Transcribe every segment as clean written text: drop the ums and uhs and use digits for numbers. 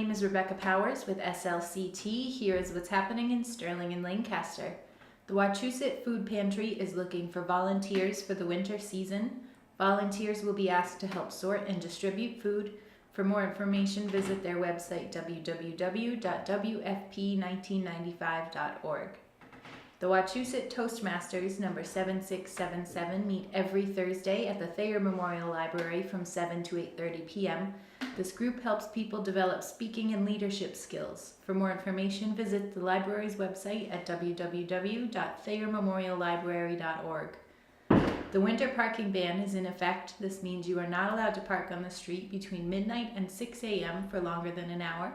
name is Rebecca Powers with SLCT. Here is what's happening in Sterling and Lancaster. The Wachusett Food Pantry is looking for volunteers for the winter season. Volunteers will be asked to help sort and distribute food. For more information, visit their website www.wfp1995.org. The Wachusett Toastmasters number 7677 meet every Thursday at the Thayer Memorial Library from 7 to 8:30 p.m. This group helps people develop speaking and leadership skills. For more information, visit the library's website at www.thayermemoriallibrary.org. The winter parking ban is in effect. This means you are not allowed to park on the street between midnight and 6 a.m. for longer than an hour.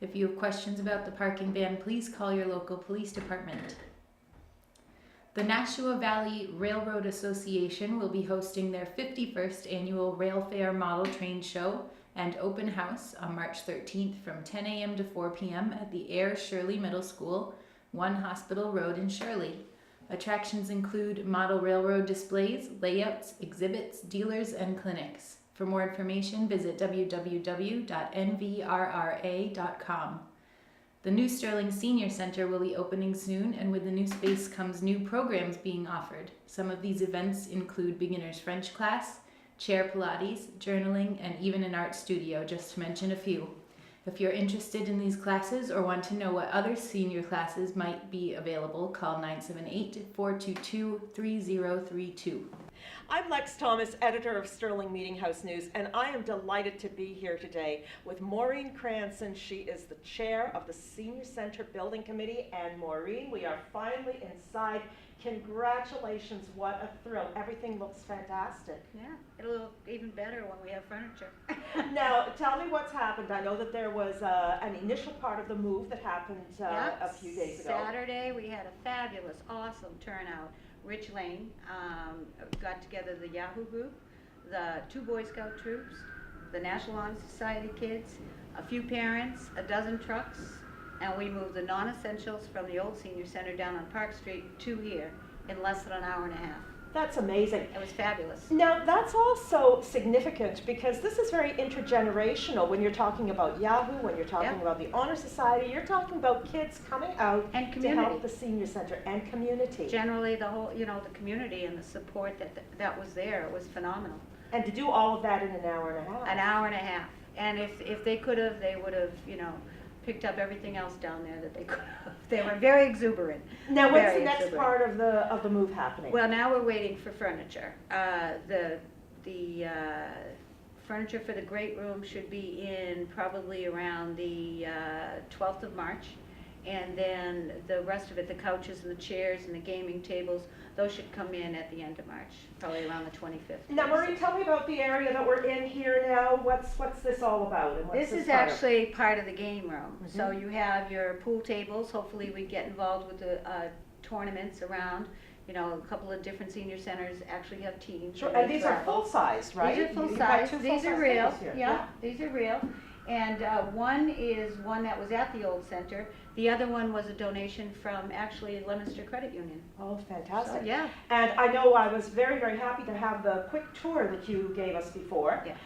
If you have questions about the parking ban, please call your local police department. The Nashua Valley Railroad Association will be hosting their 51st annual Rail Fair Model Train Show and Open House on March 13th from 10 a.m. to 4 p.m. at the Air Shirley Middle School, 1 Hospital Road in Shirley. Attractions include model railroad displays, layouts, exhibits, dealers, and clinics. For more information, visit www.nvrra.com. The new Sterling Senior Center will be opening soon, and with the new space comes new programs being offered. Some of these events include beginner's French class, chair Pilates, journaling, and even an art studio, just to mention a few. If you're interested in these classes or want to know what other senior classes might be available, call 978-422-3032. I'm Lex Thomas, editor of Sterling Meeting House News, and I am delighted to be here today with Maureen Cranston. She is the chair of the Senior Center Building Committee. And Maureen, we are finally inside. Congratulations, what a thrill. Everything looks fantastic. Yeah, it'll look even better when we have furniture. Now, tell me what's happened. I know that there was an initial part of the move that happened a few days ago. Saturday, we had a fabulous, awesome turnout. Rich Lane got together the Yahoo group, the 2 Boy Scout troops, the National Honor Society kids, a few parents, a dozen trucks, and we moved the non-essentials from the old senior center down on Park Street to here in less than an hour and a half. That's amazing. It was fabulous. Now, that's also significant because this is very intergenerational. When you're talking about Yahoo, when you're talking about the Honor Society, you're talking about kids coming out and to help the senior center and community. Generally, the whole, the community and the support that was there, it was phenomenal. And to do all of that in an hour and a half. An hour and a half. And if they could have, they would have, picked up everything else down there that they could have. They were very exuberant. Now, what's the next part of the move happening? Well, now we're waiting for furniture. The furniture for the great room should be in probably around the 12th of March. And then the rest of it, the couches and the chairs and the gaming tables, those should come in at the end of March, probably around the 25th. Now, Maureen, tell me about the area that we're in here now. What's this all about? And this is actually part of the game room. Mm-hmm. So you have your pool tables. Hopefully we get involved with the tournaments around. A couple of different senior centers actually have teams. Sure, and these are full-size, right? These are full-size. These are real. Yeah, these are real. And one is one that was at the old center. The other one was a donation from actually Leominster Credit Union. Oh, fantastic. So, yeah. And I know I was very, very happy to have the quick tour that you gave us before. Yeah.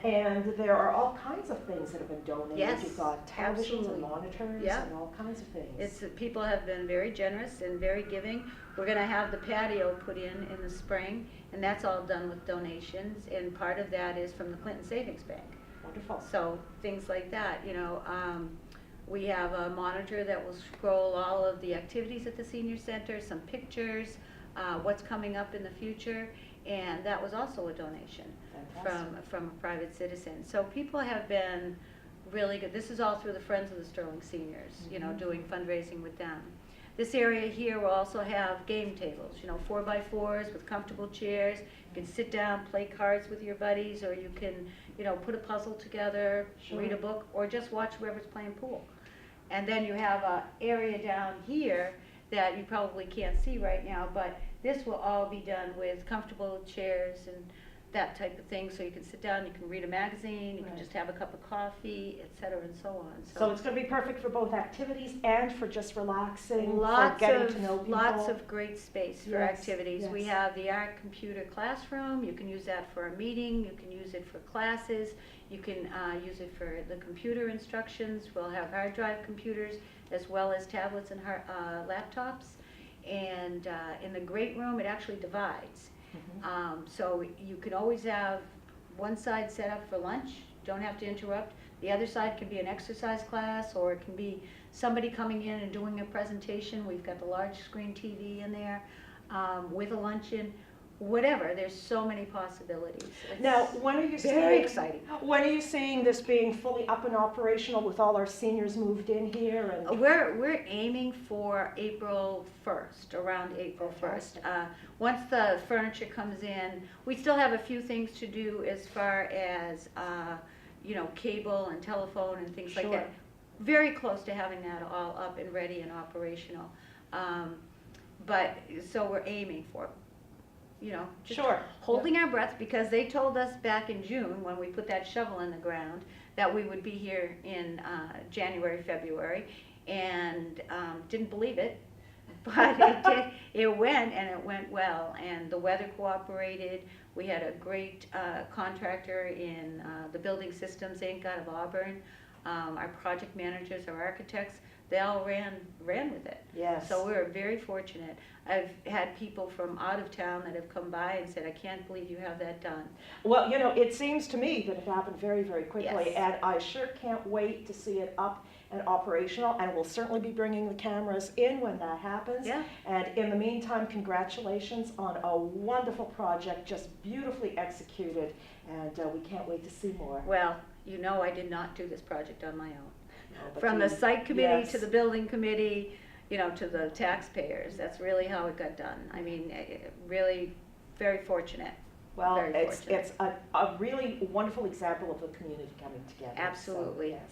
And there are all kinds of things that have been donated. Yes, You've got televisions and absolutely. monitors and all kinds of things. People have been very generous and very giving. We're going to have the patio put in the spring, and that's all done with donations. And part of that is from the Clinton Savings Bank. Wonderful. So things like that, we have a monitor that will scroll all of the activities at the senior center, some pictures, what's coming up in the future, and that was also a donation from a private citizen. So people have been really good. This is all through the Friends of the Sterling Seniors, doing fundraising with them. This area here will also have game tables, 4x4s with comfortable chairs. You can sit down, play cards with your buddies, or you can, put a puzzle together, read a book, or just watch whoever's playing pool. And then you have an area down here that you probably can't see right now, but this will all be done with comfortable chairs and that type of thing, so you can sit down, you can read a magazine, you can Right. just have a cup of coffee, et cetera, and so on. So it's going to be perfect for both activities and for just relaxing, for Lots getting to know of, people. lots of great space for Yes, activities. We yes. have the art computer classroom, you can use that for a meeting, you can use it for classes, you can use it for the computer instructions. We'll have hard drive computers as well as tablets and laptops. And in the great room, it actually divides. So you can always have one side set up for lunch, don't have to interrupt. The other side can be an exercise class, or it can be somebody coming in and doing a presentation. We've got the large screen TV in there with a luncheon, whatever. There's so many possibilities. It's Now, when are you very seeing, exciting. when are you seeing this being fully up and operational with all our seniors moved in here? And We're aiming for April 1st, around April 1st. Once the furniture comes in, we still have a few things to do as far as, cable and telephone and things like Sure. that. Very close to having that all up and ready and operational. But, so we're aiming for, just Sure. holding our breath, because they told us back in June, when we put that shovel in the ground, that we would be here in January, February, and didn't believe it, but it did. It went, and it went well, and the weather cooperated. We had a great contractor in the Building Systems Inc. out of Auburn. Our project managers, our architects, they all ran with it. Yes. So we were very fortunate. I've had people from out of town that have come by and said, I can't believe you have that done. Well, it seems to me that it happened very, very quickly, Yes. and I sure can't wait to see it up and operational, and we'll certainly be bringing the cameras in when that happens. Yeah. And in the meantime, congratulations on a wonderful project, just beautifully executed, and we can't wait to see more. Well, I did not do this project on my own. But From the you- site committee to yes. the building committee, to the taxpayers. That's really how it got done. I mean, really very fortunate. Well, Very it's fortunate. a really wonderful example of the community coming together. So, Absolutely. yes.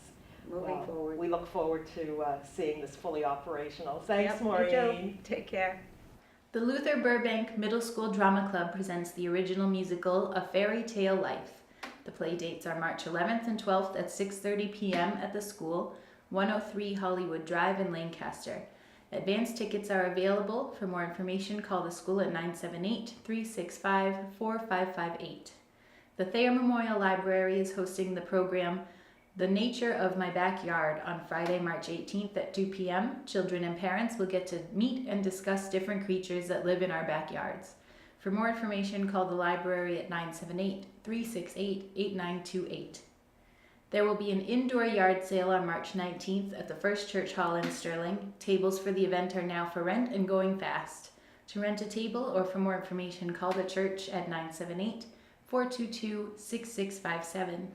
Moving Well, forward. We look forward to seeing this fully operational. Thanks, Yep, Maureen. you too. Take care. The Luther Burbank Middle School Drama Club presents the original musical A Fairy Tale Life. The play dates are March 11th and 12th at 6:30 p.m. at the school, 103 Hollywood Drive in Lancaster. Advance tickets are available. For more information, call the school at 978-365-4558. The Thayer Memorial Library is hosting the program The Nature of My Backyard on Friday, March 18th at 2 p.m. Children and parents will get to meet and discuss different creatures that live in our backyards. For more information, call the library at 978-368-8928. There will be an indoor yard sale on March 19th at the First Church Hall in Sterling. Tables for the event are now for rent and going fast. To rent a table or for more information, call the church at 978-422-6657.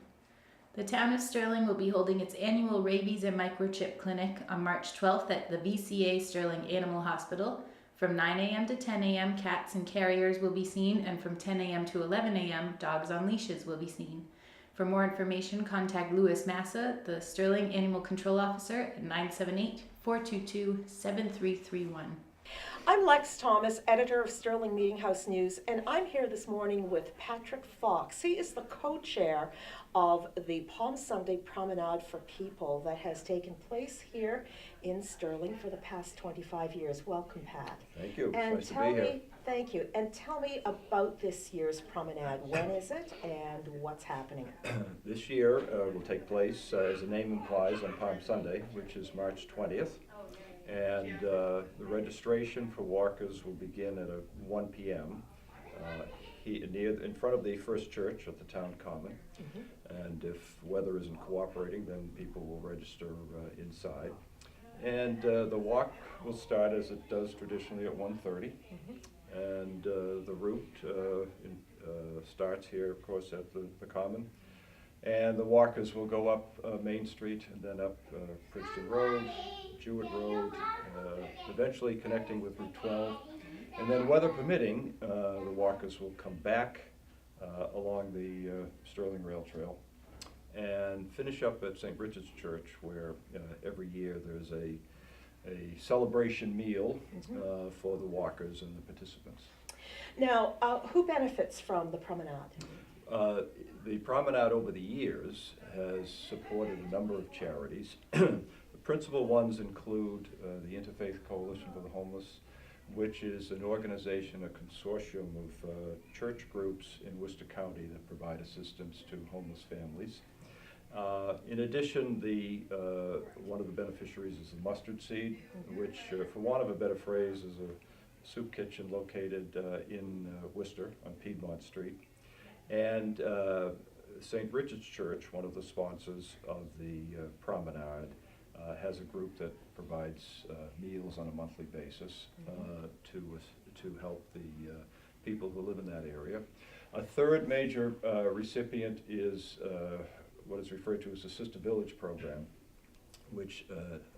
The town of Sterling will be holding its annual rabies and microchip clinic on March 12th at the VCA Sterling Animal Hospital. From 9 a.m. to 10 a.m., cats and carriers will be seen, and from 10 a.m. to 11 a.m., dogs on leashes will be seen. For more information, contact Massa, the Sterling Animal Control Officer, at 978-422-7331. I'm Lex Thomas, editor of Sterling Meeting House News, and I'm here this morning with Patrick Fox. He is the co-chair of the Palm Sunday Promenade for People that has taken place here in Sterling for the past 25 years. Welcome, Pat. Thank you. It's And nice to tell be here. me, thank you, and tell me about this year's promenade. When is it and what's happening? This year will take place, as the name implies, on Palm Sunday, which is March 20th. And the registration for walkers will begin at 1 p.m. In front of the First Church at the Town Common. And if weather isn't cooperating, then people will register inside. And the walk will start as it does traditionally at 1:30. And the route starts here, of course, at the Common. And the walkers will go up Main Street and then up Princeton Road, Jewett Road, eventually connecting with Route 12. And then, weather permitting, the walkers will come back along the Sterling Rail Trail and finish up at St. Richard's Church, where every year there's a celebration meal for the walkers and the participants. Now, who benefits from the promenade? The promenade over the years has supported a number of charities. The principal ones include the Interfaith Coalition for the Homeless, which is an organization, a consortium of church groups in Worcester County that provide assistance to homeless families. In addition, one of the beneficiaries is the Mustard Seed, which, for want of a better phrase, is a soup kitchen located in Worcester on Piedmont Street. And St. Richard's Church, one of the sponsors of the promenade, has a group that provides meals on a monthly basis to help the people who live in that area. A third major recipient is what is referred to as the Sister Village program, which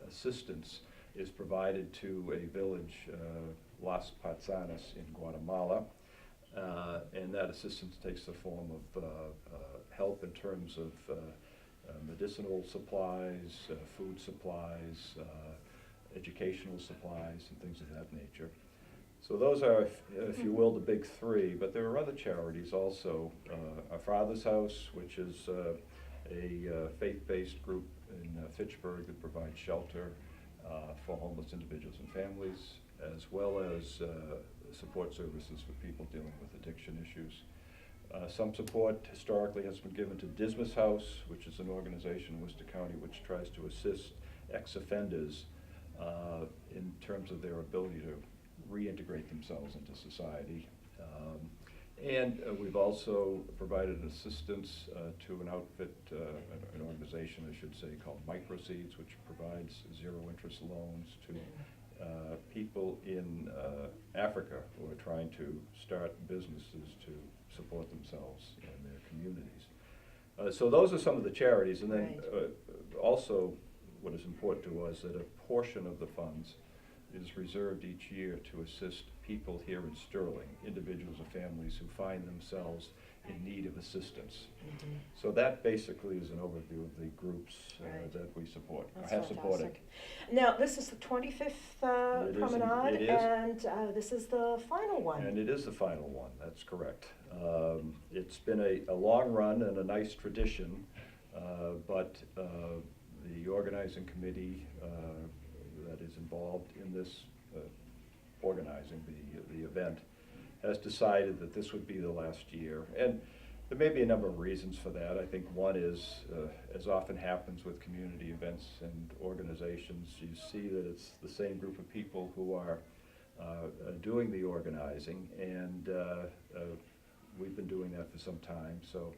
assistance is provided to a village, Las Patzanas in Guatemala. And that assistance takes the form of help in terms of medicinal supplies, food supplies, educational supplies, and things of that nature. So those are, if you will, the big three, but there are other charities also. Our Father's House, which is a faith-based group in Fitchburg that provides shelter for homeless individuals and families, as well as support services for people dealing with addiction issues. Some support historically has been given to Dismas House, which is an organization in Worcester County which tries to assist ex-offenders in terms of their ability to reintegrate themselves into society. And we've also provided assistance to an outfit, an organization, I should say, called Microseeds, which provides zero-interest loans to people in Africa who are trying to start businesses to support themselves and their communities. So those are some of the charities, and then also what is important to us that a portion of the funds is reserved each year to assist people here in Sterling, individuals or families who find themselves in need of assistance. Mm-hmm. So that basically is an overview of the groups that we support, have supported. Now, this is the 25th promenade, and this is the final one. And it is the final one, that's correct. It's been a long run and a nice tradition, but the organizing committee that is involved in this organizing the event has decided that this would be the last year. And there may be a number of reasons for that. I think one is, as often happens with community events and organizations, you see that it's the same group of people who are doing the organizing, and we've been doing that for some time. So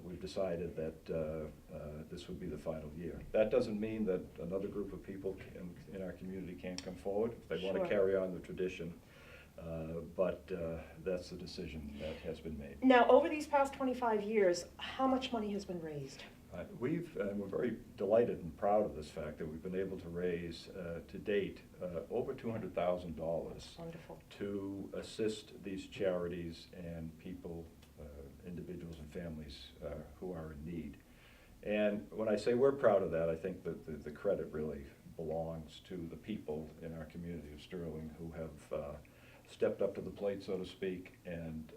we've decided that this would be the final year. That doesn't mean that another group of people in our community can't come forward if they want to carry on the tradition, but that's the decision that has been made. Now, over these past 25 years, how much money has been raised? We're very delighted and proud of this fact that we've been able to raise, to date, over $200,000 Wonderful. to assist these charities and people, individuals and families who are in need. And when I say we're proud of that, I think that the credit really belongs to the people in our community of Sterling who have stepped up to the plate, so to speak, and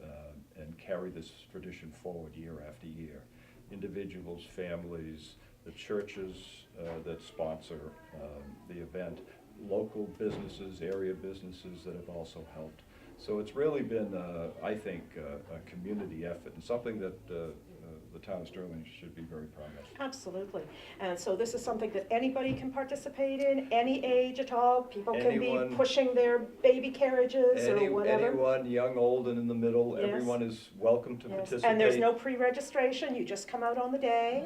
carry this tradition forward year after year. Individuals, families, the churches that sponsor the event, local businesses, area businesses that have also helped. So it's really been, I think, a community effort, and something that the town of Sterling should be very proud of. Absolutely. And so this is something that anybody can participate in, any age at all? People can be pushing their baby carriages or whatever? Anyone, young, old, and in the middle, Yes. everyone is welcome to participate. And there's no pre-registration, you just come out on the day?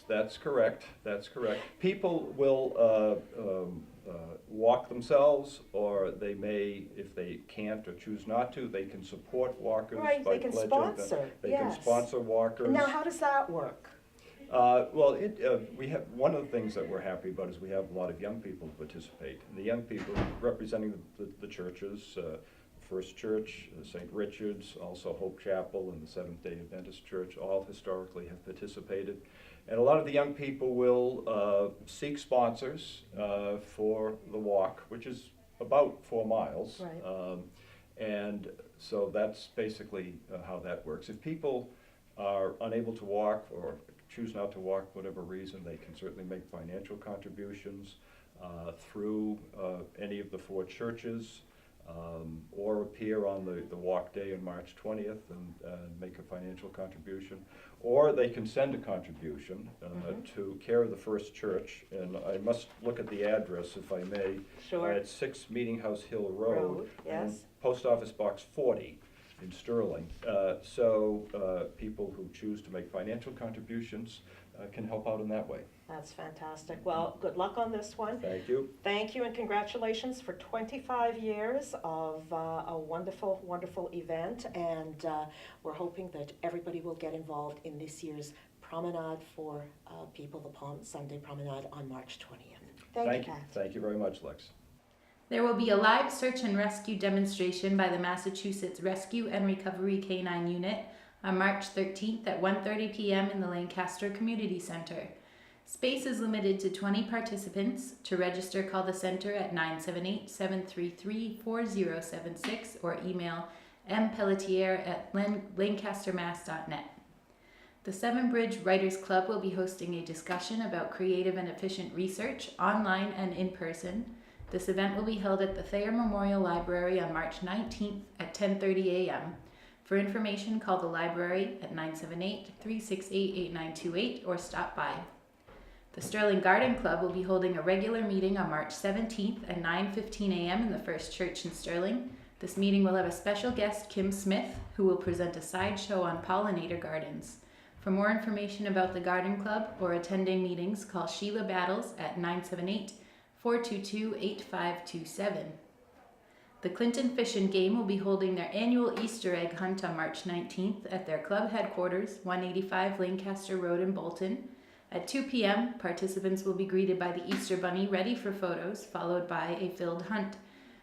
That's correct, that's correct. People will walk themselves, or they may, if they can't or choose not to, they can support walkers by Right, they can pledging. sponsor, They can yes. sponsor walkers. Now, how does that work? Well, we have, one of the things that we're happy about is we have a lot of young people who participate. And the young people representing the churches, First Church, St. Richard's, also Hope Chapel and the Seventh-day Adventist Church, all historically have participated. And a lot of the young people will seek sponsors for the walk, which is about 4 miles. Right. And so that's basically how that works. If people are unable to walk or choose not to walk, whatever reason, they can certainly make financial contributions through any of the 4 churches, or appear on the walk day on March 20th and make a financial contribution. Or they can send a contribution to Care of the First Church, and I must look at the address if I may. Sure. It's 6 Meeting House Hill Road. Yes. and Post Office Box 40 in Sterling. So people who choose to make financial contributions can help out in that way. That's fantastic. Well, good luck on this one. Thank you. Thank you and congratulations for 25 years of a wonderful, wonderful event. And we're hoping that everybody will get involved in this year's promenade for people, the Palm Sunday promenade on March 20th. Thank you, Pat. Thank you very much, Lex. There will be a live search and rescue demonstration by the Massachusetts Rescue and Recovery K-9 Unit on March 13th at 1:30 p.m. in the Lancaster Community Center. Space is limited to 20 participants. To register, call the center at 978-733-4076 or email mpelletier@lancastermass.net. The Seven Bridge Writers Club will be hosting a discussion about creative and efficient research, online and in person. This event will be held at the Thayer Memorial Library on March 19th at 10:30 a.m. For information, call the library at 978-368-8928 or stop by. The Sterling Garden Club will be holding a regular meeting on March 17th at 9:15 a.m. in the First Church in Sterling. This meeting will have a special guest, Kim Smith, who will present a sideshow on pollinator gardens. For more information about the Garden Club or attending meetings, call Sheila Battles at 978-422-8527. The Clinton Fish and Game will be holding their annual Easter egg hunt on March 19th at their club headquarters, 185 Lancaster Road in Bolton. At 2 p.m., participants will be greeted by the Easter Bunny ready for photos, followed by a filled hunt.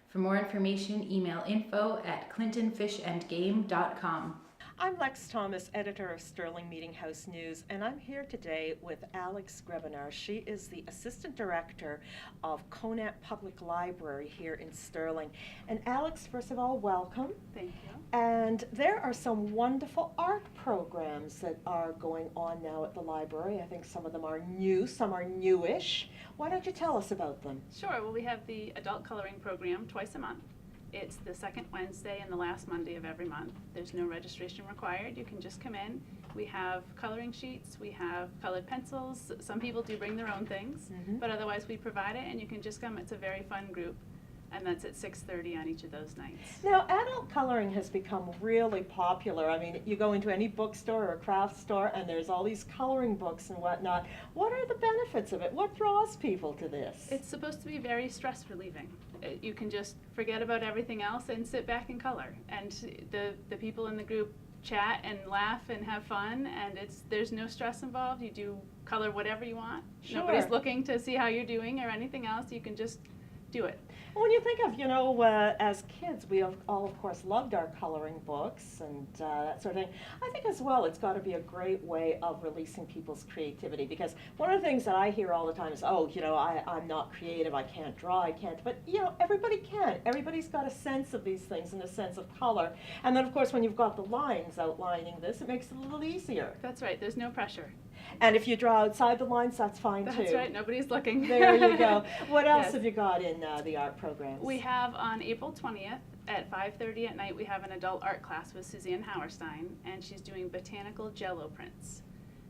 For more information, email info@clintonfishandgame.com. I'm Lex Thomas, editor of Sterling Meeting House News, and I'm here today with Alex Grebenar. She is the Assistant Director of Conant Public Library here in Sterling. And Alex, first of all, welcome. Thank you. And there are some wonderful art programs that are going on now at the library. I think some of them are new, some are newish. Why don't you tell us about them? Sure. Well, we have the adult coloring program twice a month. It's the second Wednesday and the last Monday of every month. There's no registration required. You can just come in. We have coloring sheets. We have colored pencils. Some people do bring their own things, but otherwise we provide it, and you can just come. It's a very fun group. And that's at 6:30 on each of those nights. Now, adult coloring has become really popular. I mean, you go into any bookstore or craft store and there's all these coloring books and whatnot. What are the benefits of it? What draws people to this? It's supposed to be very stress relieving. You can just forget about everything else and sit back and color. And the people in the group chat and laugh and have fun, and there's no stress involved. You do color whatever you want. Sure. Nobody's looking to see how you're doing or anything else. You can just do it. When you think of, as kids, we have all, of course, loved our coloring books and that sort of thing. I think as well it's got to be a great way of releasing people's creativity, because one of the things that I hear all the time is, I'm not creative, I can't draw, I can't. But, everybody can. Everybody's got a sense of these things and a sense of color. And then, of course, when you've got the lines outlining this, it makes it a little easier. That's right. There's no pressure. And if you draw outside the lines, that's fine too. That's right. Nobody's looking. There you go. What else Yes. have you got in the art programs? We have on April 20th at 5:30 at night, we have an adult art class with Suzanne Hauerstein, and she's doing botanical Jell-O prints.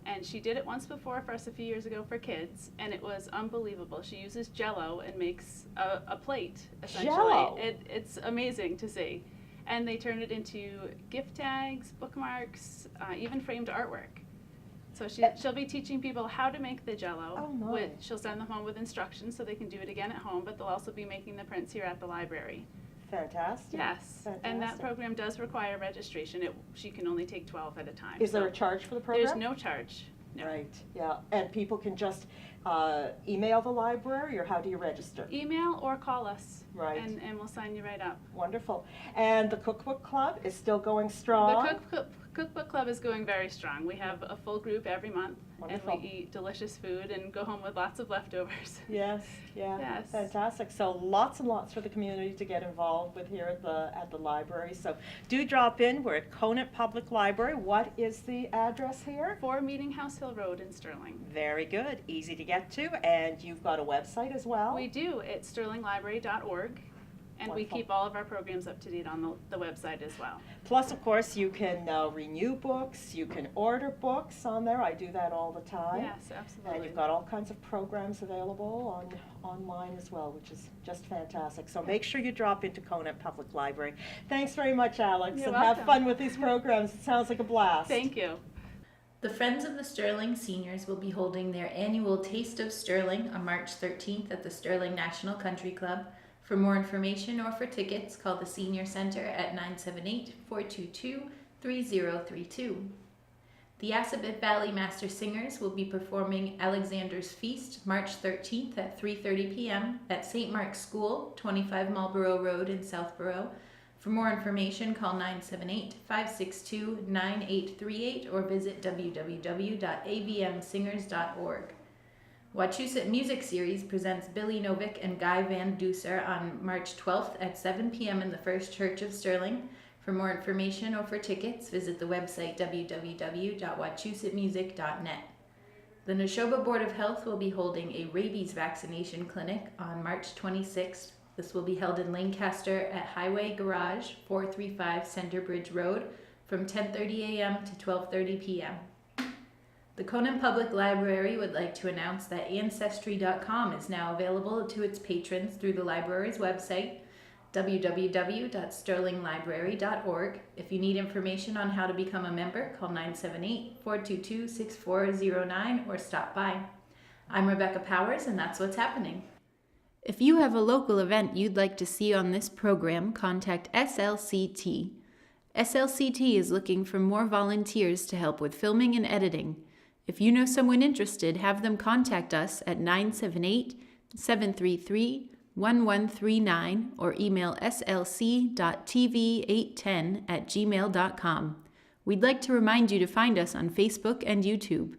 And she did it once before for us a few years ago for kids, and it was unbelievable. She uses Jell-O and makes a plate, essentially. Jell-O? It's amazing to see. And they turn it into gift tags, bookmarks, even framed artwork. So she'll be teaching people how to make the Jell-O. Oh, nice. She'll send them home with instructions so they can do it again at home, but they'll also be making the prints here at the library. Fantastic. Yes, Fantastic. and that program does require registration. She can only take 12 at a time. Is there so a charge for the program? There's no charge. No. Right, yeah. And people can just email the library, or how do you register? Email or call us. Right. And we'll sign you right up. Wonderful. And the cookbook club is still going strong? The cookbook Cookbook Club is going very strong. We have a full group every month, Wonderful. and we eat delicious food and go home with lots of leftovers. Yes, yeah, Yes. fantastic. So lots and lots for the community to get involved with here at the library. So do drop in. We're at Conant Public Library. What is the address here? 4 Meeting House Hill Road in Sterling. Very good, easy to get to, and you've got a website as well? We do. It's sterlinglibrary.org, and we Wonderful. keep all of our programs up to date on the website as well. Plus, of course, you can renew books, you can order books on there. I do that all the time. Yes, absolutely. And you've got all kinds of programs available online as well, which is just fantastic. So make sure you drop into Conant Public Library. Thanks very much, Alex, You're and have welcome. fun with these programs. It sounds like a blast. Thank you. The Friends of the Sterling Seniors will be holding their annual Taste of Sterling on March 13th at the Sterling National Country Club. For more information or for tickets, call the Senior Center at 978-422-3032. The Assabet Valley Master Singers will be performing Alexander's Feast March 13th at 3:30 p.m. at St. Mark's School, 25 Marlborough Road in Southborough. For more information, call 978-562-9838 or visit www.avmsingers.org. Wachusett Music Series presents Billy Novick and Guy Van Duser on March 12th at 7 p.m. in the First Church of Sterling. For more information or for tickets, visit the website www.wachusettmusic.net. The Neshoba Board of Health will be holding a rabies vaccination clinic on March 26th. This will be held in Lancaster at Highway Garage, 435 Center Bridge Road, from 10:30 a.m. to 12:30 p.m. The Conant Public Library would like to announce that Ancestry.com is now available to its patrons through the library's website, www.sterlinglibrary.org. If you need information on how to become a member, call 978-422-6409 or stop by. I'm Rebecca Powers, and that's what's happening. If you have a local event you'd like to see on this program, contact SLCT. SLCT is looking for more volunteers to help with filming and editing. If you know someone interested, have them contact us at 978-733-1139 or email slc.tv810@gmail.com. We'd like to remind you to find us on Facebook and YouTube.